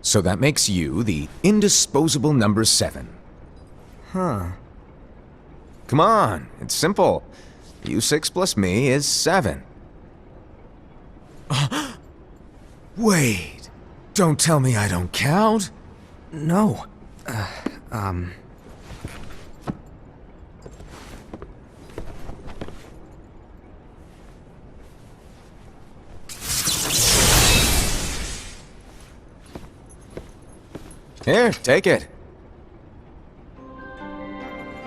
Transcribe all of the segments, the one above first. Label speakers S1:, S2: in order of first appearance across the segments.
S1: So that makes you the indisposable number 7.
S2: Huh.
S1: Come on, it's simple. U6 plus me is 7. Wait, don't tell me I don't count?
S2: No.
S1: Here, take it.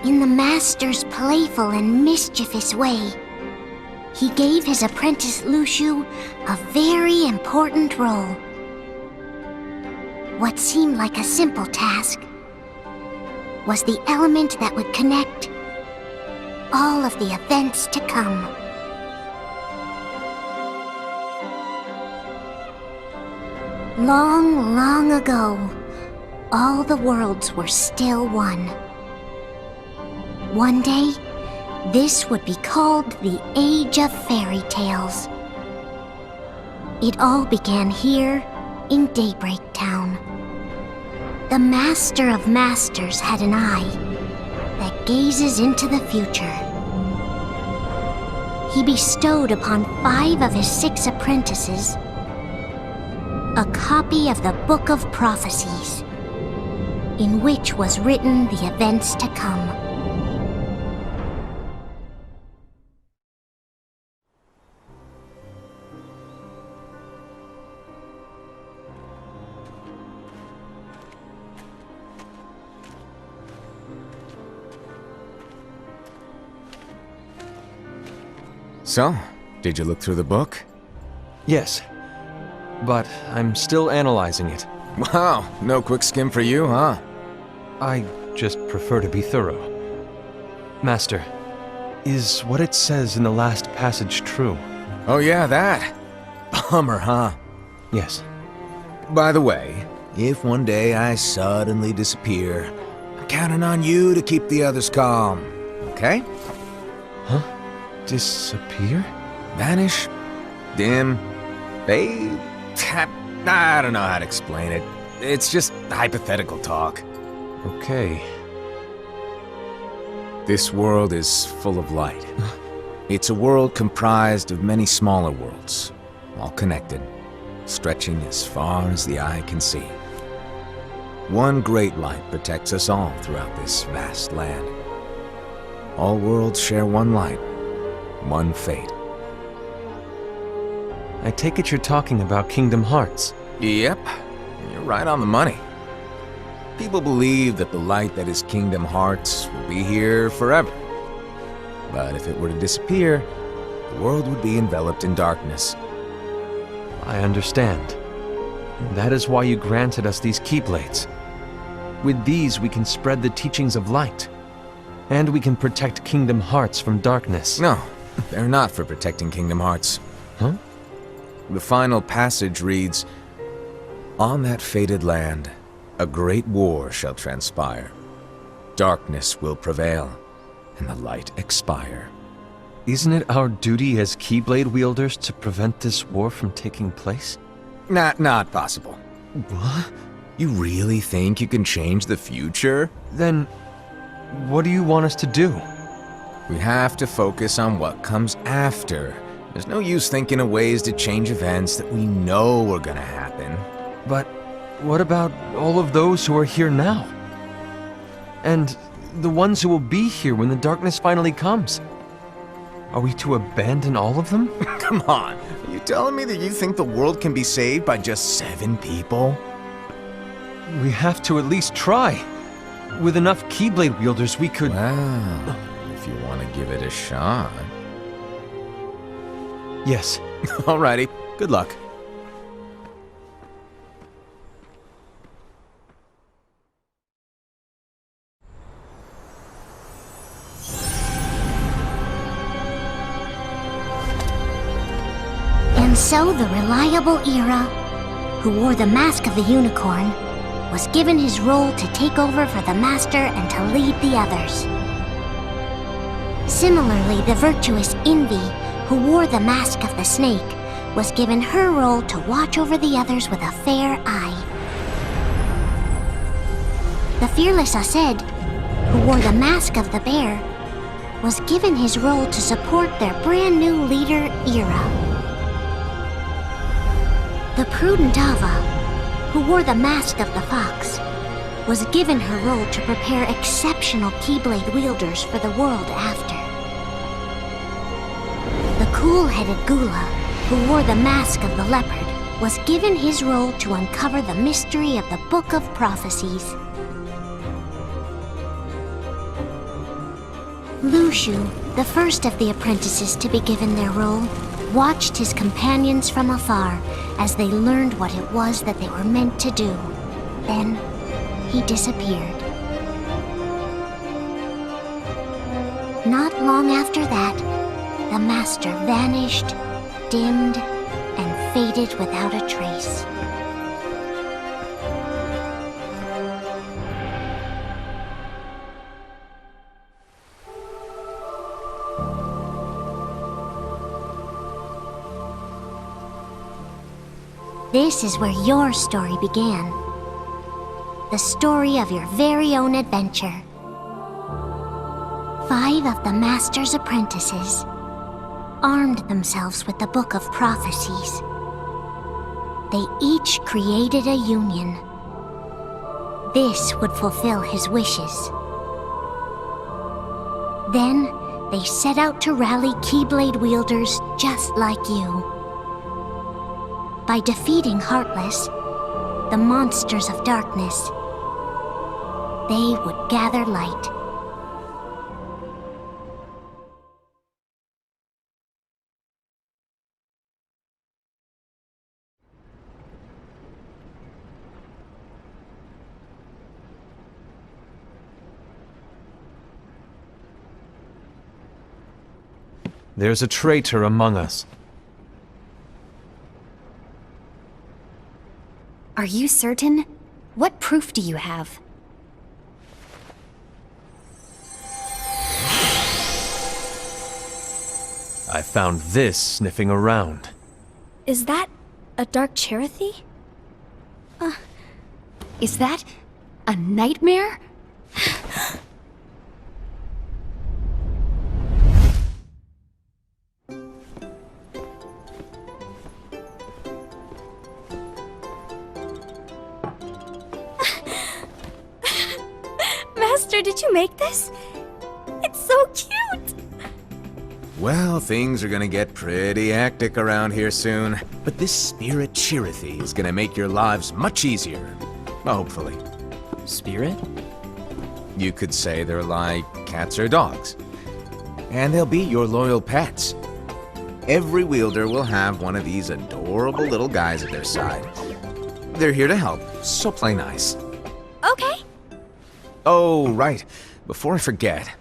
S3: In the master's playful and mischievous way, he gave his apprentice Luciu a very important role. What seemed like a simple task was the element that would connect all of the events to come. Long, long ago, all the worlds were still one. One day, this would be called the Age of Fairy Tales. It all began here in Daybreak Town. The Master of Masters had an eye that gazes into the future. He bestowed upon 5 of his 6 apprentices a copy of the Book of Prophecies, in which was written the events to come.
S1: So, did you look through the book?
S2: Yes. But I'm still analyzing it.
S1: Wow, no quick skim for you, huh?
S2: I just prefer to be thorough. Master, is what it says in the last passage true?
S1: Oh yeah, that. Bummer, huh?
S2: Yes.
S1: By the way, if one day I suddenly disappear, I'm counting on you to keep the others calm, okay?
S2: Huh? Disappear?
S1: Vanish? Dim? Fade? I don't know how to explain it. It's just hypothetical talk.
S2: Okay.
S1: This world is full of light. It's a world comprised of many smaller worlds, all connected, stretching as far as the eye can see. One great light protects us all throughout this vast land. All worlds share one light, one fate.
S2: I take it you're talking about Kingdom Hearts.
S1: Yep, you're right on the money. People believe that the light that is Kingdom Hearts will be here forever. But if it were to disappear, the world would be enveloped in darkness.
S2: I understand. That is why you granted us these Keyblades. With these we can spread the teachings of light. And we can protect Kingdom Hearts from darkness.
S1: No, they're not for protecting Kingdom Hearts.
S2: Huh?
S1: The final passage reads, "On that fated land, a great war shall transpire. Darkness will prevail, and the light expire."
S2: Isn't it our duty as Keyblade wielders to prevent this war from taking place?
S1: Not possible.
S2: What?
S1: You really think you can change the future?
S2: Then, what do you want us to do?
S1: We have to focus on what comes after. There's no use thinking of ways to change events that we know are gonna happen.
S2: But what about all of those who are here now? And the ones who will be here when the darkness finally comes? Are we to abandon all of them?
S1: Come on, are you telling me that you think the world can be saved by just 7 people?
S2: We have to at least try. With enough Keyblade wielders, we could...
S1: Well, if you want to give it a shot.
S2: Yes.
S1: Alrighty, good luck.
S3: And so the reliable Era, who wore the mask of the unicorn, was given his role to take over for the Master and to lead the others. Similarly, the virtuous Envy, who wore the mask of the snake, was given her role to watch over the others with a fair eye. The fearless Cette, who wore the mask of the bear, was given his role to support their brand new leader, Ira. The prudent Ava, who wore the mask of the fox, was given her role to prepare exceptional Keyblade wielders for the world after. The cool-headed Gula, who wore the mask of the leopard, was given his role to uncover the mystery of the Book of Prophecies. Lushu, the first of the apprentices to be given their role, watched his companions from afar as they learned what it was that they were meant to do. Then, he disappeared. Not long after that, the master vanished, dimmed, and faded without a trace. This is where your story began. The story of your very own adventure. 5 of the Master's apprentices armed themselves with the Book of Prophecies. They each created a union. This would fulfill his wishes. Then, they set out to rally Keyblade wielders just like you. By defeating Heartless, the monsters of darkness, they would gather light.
S2: There's a traitor among us.
S4: Are you certain? What proof do you have?
S2: I found this sniffing around.
S5: Is that a dark Cherothy?
S4: Is that a nightmare?
S5: Master, did you make this? It's so cute!
S1: Well, things are gonna get pretty hectic around here soon. But this spirit Cherothy is gonna make your lives much easier. Hopefully.
S6: Spirit?
S1: You could say they're like cats or dogs. And they'll be your loyal pets. Every wielder will have one of these adorable little guys at their side. They're here to help, so play nice.
S5: Okay.
S1: Oh, right. Before I forget.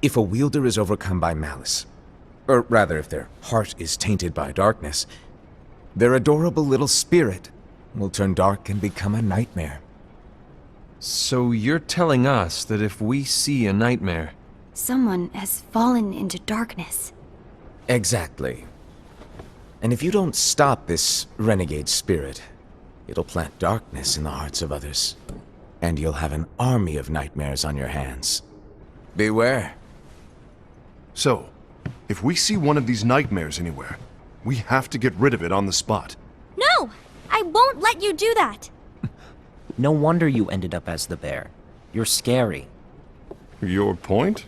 S1: If a wielder is overcome by malice, or rather if their heart is tainted by darkness, their adorable little spirit will turn dark and become a nightmare.
S2: So you're telling us that if we see a nightmare...
S4: Someone has fallen into darkness.
S1: Exactly. And if you don't stop this renegade spirit, it'll plant darkness in the hearts of others. And you'll have an army of nightmares on your hands. Beware.
S7: So, if we see one of these nightmares anywhere, we have to get rid of it on the spot.
S5: No! I won't let you do that!
S6: No wonder you ended up as the bear. You're scary.
S7: Your point?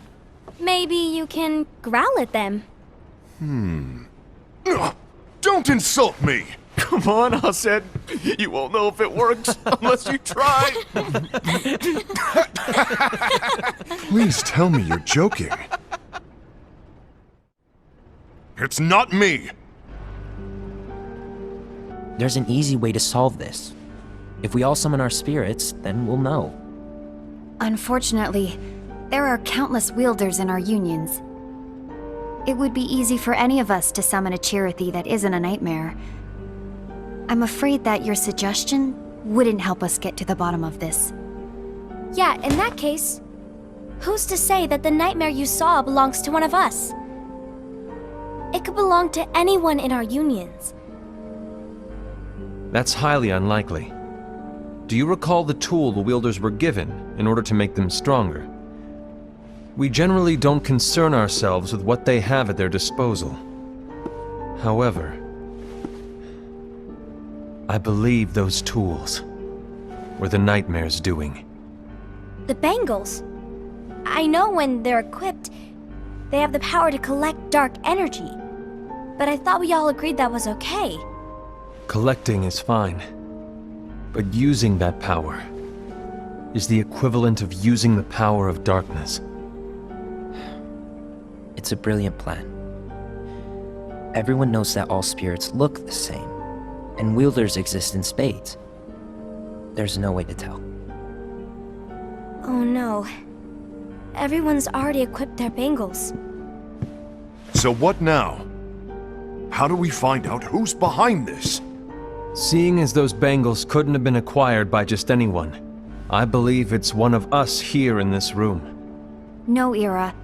S5: Maybe you can growl at them.
S7: Ugh, don't insult me!
S2: Come on, Cette. You won't know if it works unless you try.
S7: Please tell me you're joking. It's not me!
S6: There's an easy way to solve this. If we all summon our spirits, then we'll know.
S4: Unfortunately, there are countless wielders in our unions. It would be easy for any of us to summon a Cherothy that isn't a nightmare. I'm afraid that your suggestion wouldn't help us get to the bottom of this.
S5: Yeah, in that case, who's to say that the nightmare you saw belongs to one of us? It could belong to anyone in our unions.
S2: That's highly unlikely. Do you recall the tool the wielders were given in order to make them stronger? We generally don't concern ourselves with what they have at their disposal. However, I believe those tools were the nightmare's doing.
S5: The bangles. I know when they're equipped, they have the power to collect dark energy. But I thought we all agreed that was okay.
S2: Collecting is fine, but using that power is the equivalent of using the power of darkness.
S6: It's a brilliant plan. Everyone knows that all spirits look the same, and wielders exist in spades. There's no way to tell.
S5: Oh no. Everyone's already equipped their bangles.
S7: So what now? How do we find out who's behind this?
S2: Seeing as those bangles couldn't have been acquired by just anyone, I believe it's one of us here in this room.
S4: No, Ira.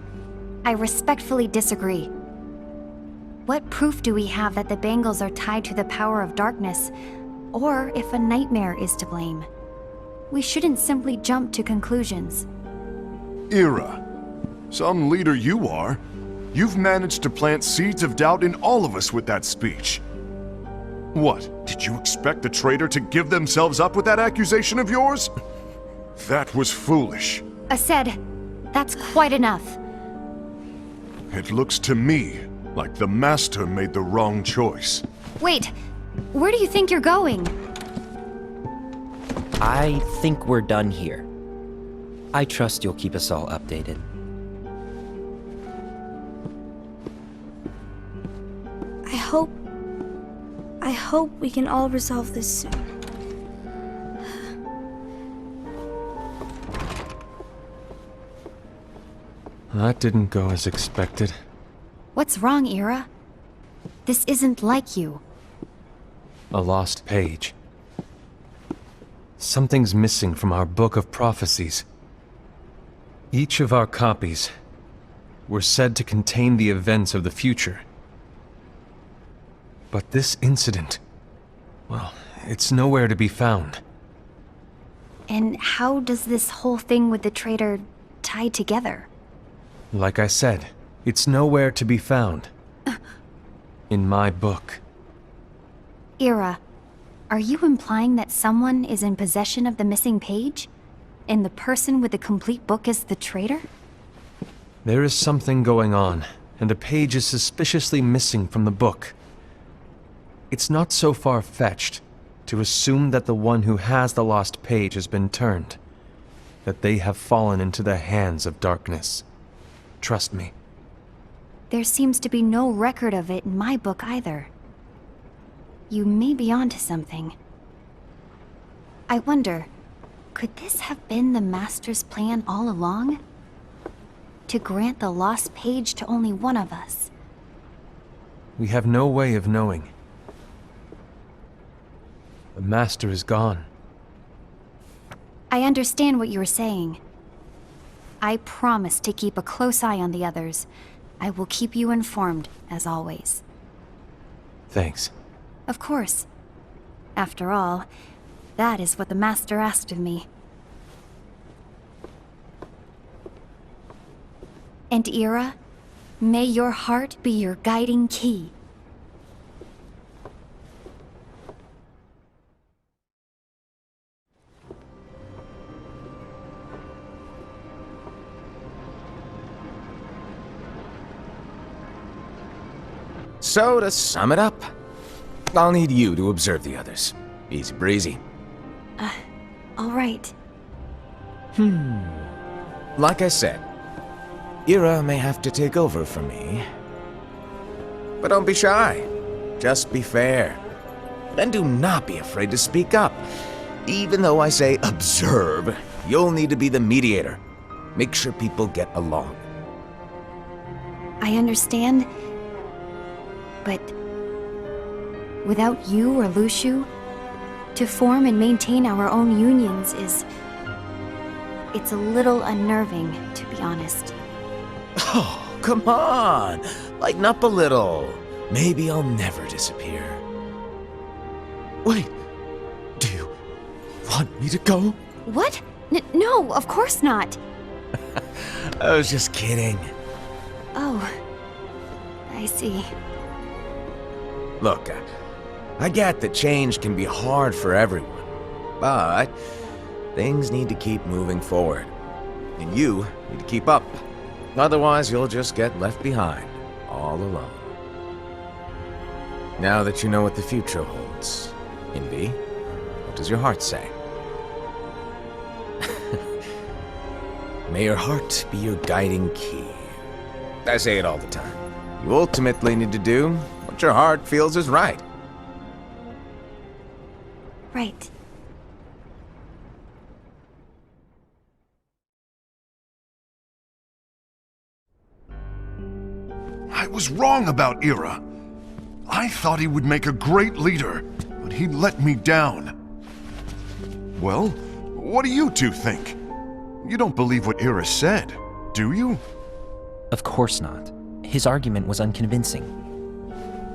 S4: I respectfully disagree. What proof do we have that the bangles are tied to the power of darkness, or if a nightmare is to blame? We shouldn't simply jump to conclusions.
S7: Ira, some leader you are. You've managed to plant seeds of doubt in all of us with that speech. What, did you expect the traitor to give themselves up with that accusation of yours? That was foolish.
S4: Said, that's quite enough.
S7: It looks to me like the Master made the wrong choice.
S4: Wait, where do you think you're going?
S6: I think we're done here. I trust you'll keep us all updated.
S5: I hope we can all resolve this soon.
S2: That didn't go as expected.
S4: What's wrong, Ira? This isn't like you.
S2: A lost page. Something's missing from our book of prophecies. Each of our copies were said to contain the events of the future. But this incident, well, it's nowhere to be found.
S4: And how does this whole thing with the traitor tie together?
S2: Like I said, it's nowhere to be found. In my book.
S4: Ira, are you implying that someone is in possession of the missing page? And the person with the complete book is the traitor?
S2: There is something going on, and a page is suspiciously missing from the book. It's not so far-fetched to assume that the one who has the lost page has been turned, that they have fallen into the hands of darkness. Trust me.
S4: There seems to be no record of it in my book either. You may be onto something. I wonder, could this have been the Master's plan all along? To grant the lost page to only one of us?
S2: We have no way of knowing. The Master is gone.
S4: I understand what you were saying. I promise to keep a close eye on the others. I will keep you informed, as always.
S2: Thanks.
S4: Of course. After all, that is what the Master asked of me. And Ira, may your heart be your guiding key.
S1: So, to sum it up, I'll need you to observe the others. Easy breezy.
S4: All right.
S1: Like I said, Ira may have to take over for me. But don't be shy. Just be fair. And do not be afraid to speak up. Even though I say observe, you'll need to be the mediator. Make sure people get along.
S4: I understand. But without you or Luciu, to form and maintain our own unions it's a little unnerving, to be honest.
S1: Oh, come on! Lighten up a little. Maybe I'll never disappear. Wait, do you
S2: want me to go?
S4: What? No, of course not.
S1: I was just kidding.
S4: Oh, I see.
S1: Look, I get that change can be hard for everyone, but things need to keep moving forward. And you need to keep up. Otherwise, you'll just get left behind, all alone. Now that you know what the future holds, Envy, what does your heart say? May your heart be your guiding key. I say it all the time. You ultimately need to do what your heart feels is right.
S4: Right.
S7: I was wrong about Ira. I thought he would make a great leader, but he let me down. Well, what do you two think? You don't believe what Ira said, do you?
S6: Of course not. His argument was unconvincing.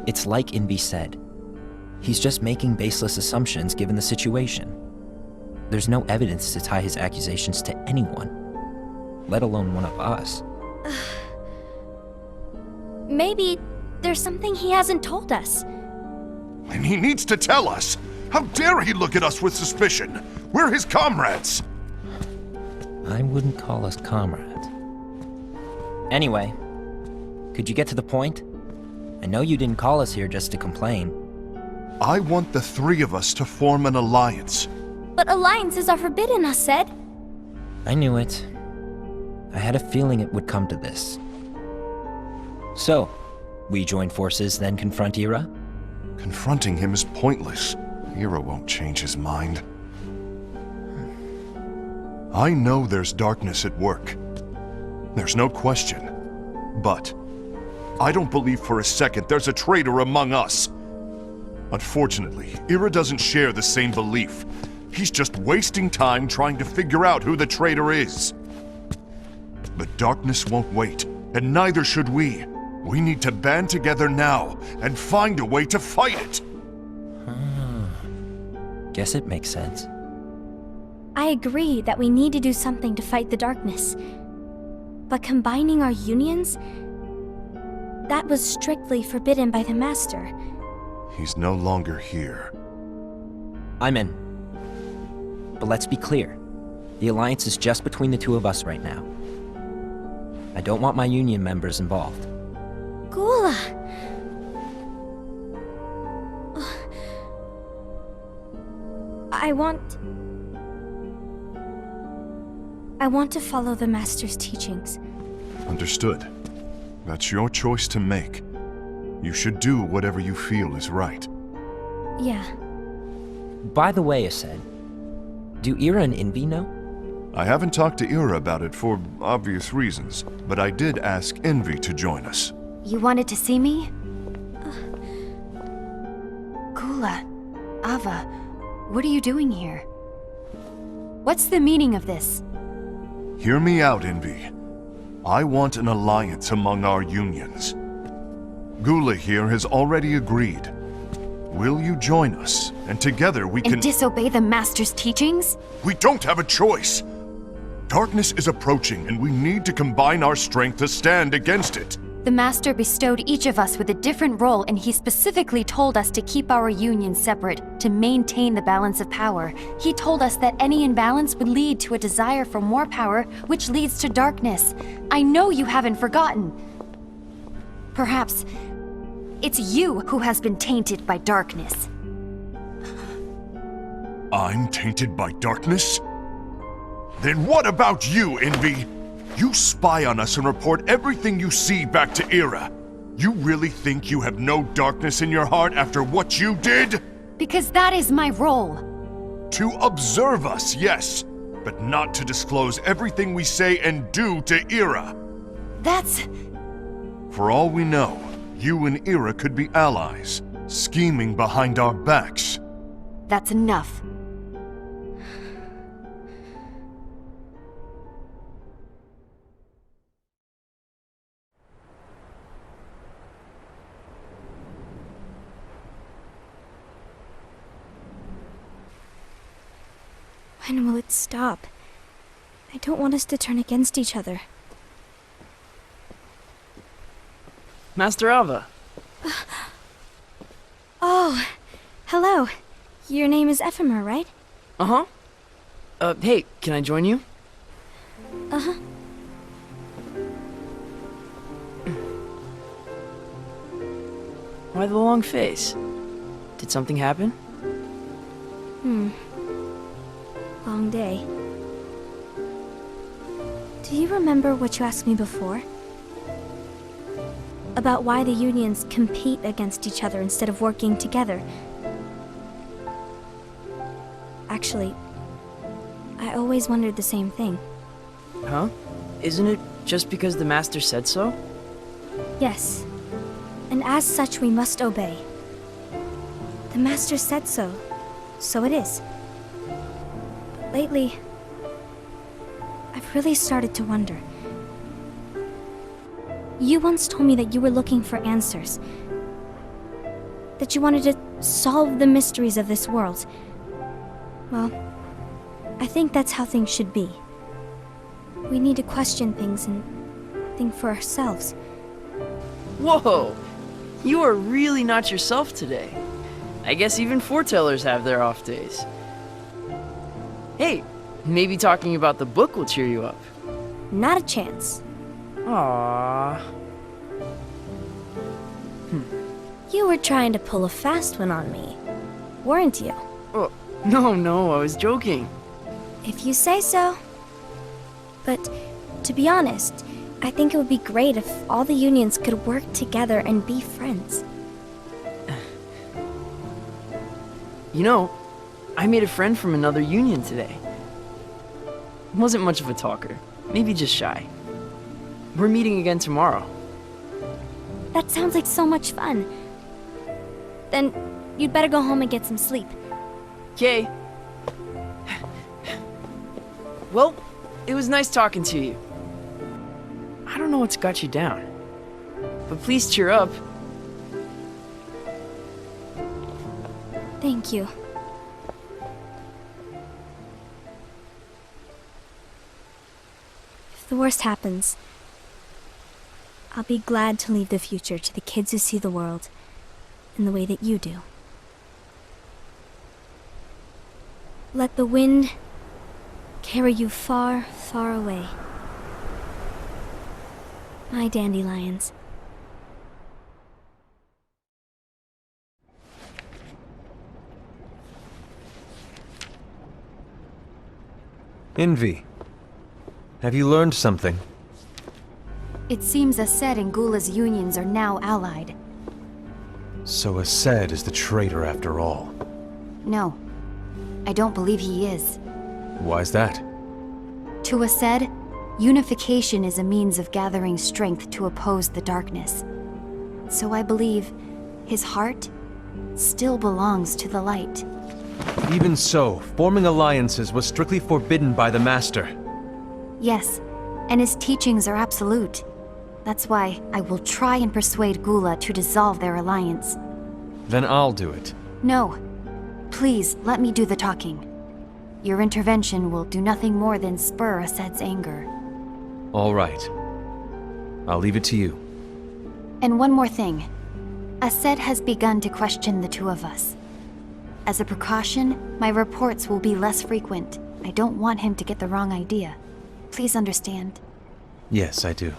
S6: It's like Envy said. He's just making baseless assumptions given the situation. There's no evidence to tie his accusations to anyone, let alone one of us.
S5: Maybe there's something he hasn't told us.
S7: And he needs to tell us. How dare he look at us with suspicion? We're his comrades.
S6: I wouldn't call us comrades. Anyway, could you get to the point? I know you didn't call us here just to complain.
S7: I want the three of us to form an alliance.
S5: But alliances are forbidden, us said.
S6: I knew it. I had a feeling it would come to this. So, we join forces, then confront Ira?
S7: Confronting him is pointless. Ira won't change his mind. I know there's darkness at work. There's no question. But I don't believe for a second there's a traitor among us. Unfortunately, Ira doesn't share the same belief. He's just wasting time trying to figure out who the traitor is. But darkness won't wait, and neither should we. We need to band together now and find a way to fight it.
S6: Guess it makes sense.
S5: I agree that we need to do something to fight the darkness. But combining our unions? That was strictly forbidden by the Master.
S7: He's no longer here.
S6: I'm in. But let's be clear. The alliance is just between the two of us right now. I don't want my union members involved.
S5: Gula! I want to follow the Master's teachings.
S7: Understood. That's your choice to make. You should do whatever you feel is right.
S5: Yeah.
S6: By the way, Cette, do Ira and Envy know?
S7: I haven't talked to Ira about it for obvious reasons, but I did ask Envy to join us.
S4: You wanted to see me? Gula, Ava, what are you doing here? What's the meaning of this?
S7: Hear me out, Envy. I want an alliance among our unions. Gula here has already agreed. Will you join us? And together we can—
S4: And disobey the Master's teachings?
S7: We don't have a choice! Darkness is approaching, and we need to combine our strength to stand against it.
S4: The Master bestowed each of us with a different role, and he specifically told us to keep our union separate, to maintain the balance of power. He told us that any imbalance would lead to a desire for more power, which leads to darkness. I know you haven't forgotten. Perhaps it's you who has been tainted by darkness.
S7: I'm tainted by darkness? Then what about you, Envy? You spy on us and report everything you see back to Ira. You really think you have no darkness in your heart after what you did?
S4: Because that is my role.
S7: To observe us, yes, but not to disclose everything we say and do to Ira.
S4: That's...
S7: For all we know, you and Ira could be allies, scheming behind our backs.
S4: That's enough.
S5: When will it stop? I don't want us to turn against each other.
S8: Master Alva.
S5: Oh, hello. Your name is Ephemer, right?
S8: Uh-huh. Hey, can I join you?
S5: Uh-huh.
S8: Why the long face? Did something happen?
S5: Long day. Do you remember what you asked me before? About why the unions compete against each other instead of working together. Actually, I always wondered the same thing.
S8: Huh? Isn't it just because the Master said so?
S5: Yes. And as such, we must obey. The Master said so, so it is. But lately, I've really started to wonder. You once told me that you were looking for answers. That you wanted to solve the mysteries of this world. Well, I think that's how things should be. We need to question things and think for ourselves.
S8: Whoa! You are really not yourself today. I guess even foretellers have their off days. Hey, maybe talking about the book will cheer you up.
S5: Not a chance.
S8: Aww.
S5: You were trying to pull a fast one on me, weren't you?
S8: Oh, no, I was joking.
S5: If you say so. But, to be honest, I think it would be great if all the unions could work together and be friends.
S8: You know, I made a friend from another union today. Wasn't much of a talker, maybe just shy. We're meeting again tomorrow.
S5: That sounds like so much fun. Then, you'd better go home and get some sleep.
S8: Okay. Well, it was nice talking to you. I don't know what's got you down, but please cheer up.
S5: Thank you. If the worst happens, I'll be glad to leave the future to the kids who see the world in the way that you do. Let the wind carry you far, far away. My dandelions.
S2: Envy. Have you learned something?
S4: It seems Cette and Gula's unions are now allied.
S2: So Cette is the traitor after all.
S4: No, I don't believe he is.
S2: Why's that?
S4: To Cette, unification is a means of gathering strength to oppose the darkness. So I believe his heart still belongs to the light.
S2: Even so, forming alliances was strictly forbidden by the Master.
S4: Yes, and his teachings are absolute. That's why I will try and persuade Gula to dissolve their alliance.
S2: Then I'll do it.
S4: No. Please, let me do the talking. Your intervention will do nothing more than spur Cet's anger.
S2: All right. I'll leave it to you.
S4: And one more thing. Cette has begun to question the two of us. As a precaution, my reports will be less frequent. I don't want him to get the wrong idea. Please understand.
S2: Yes, I do.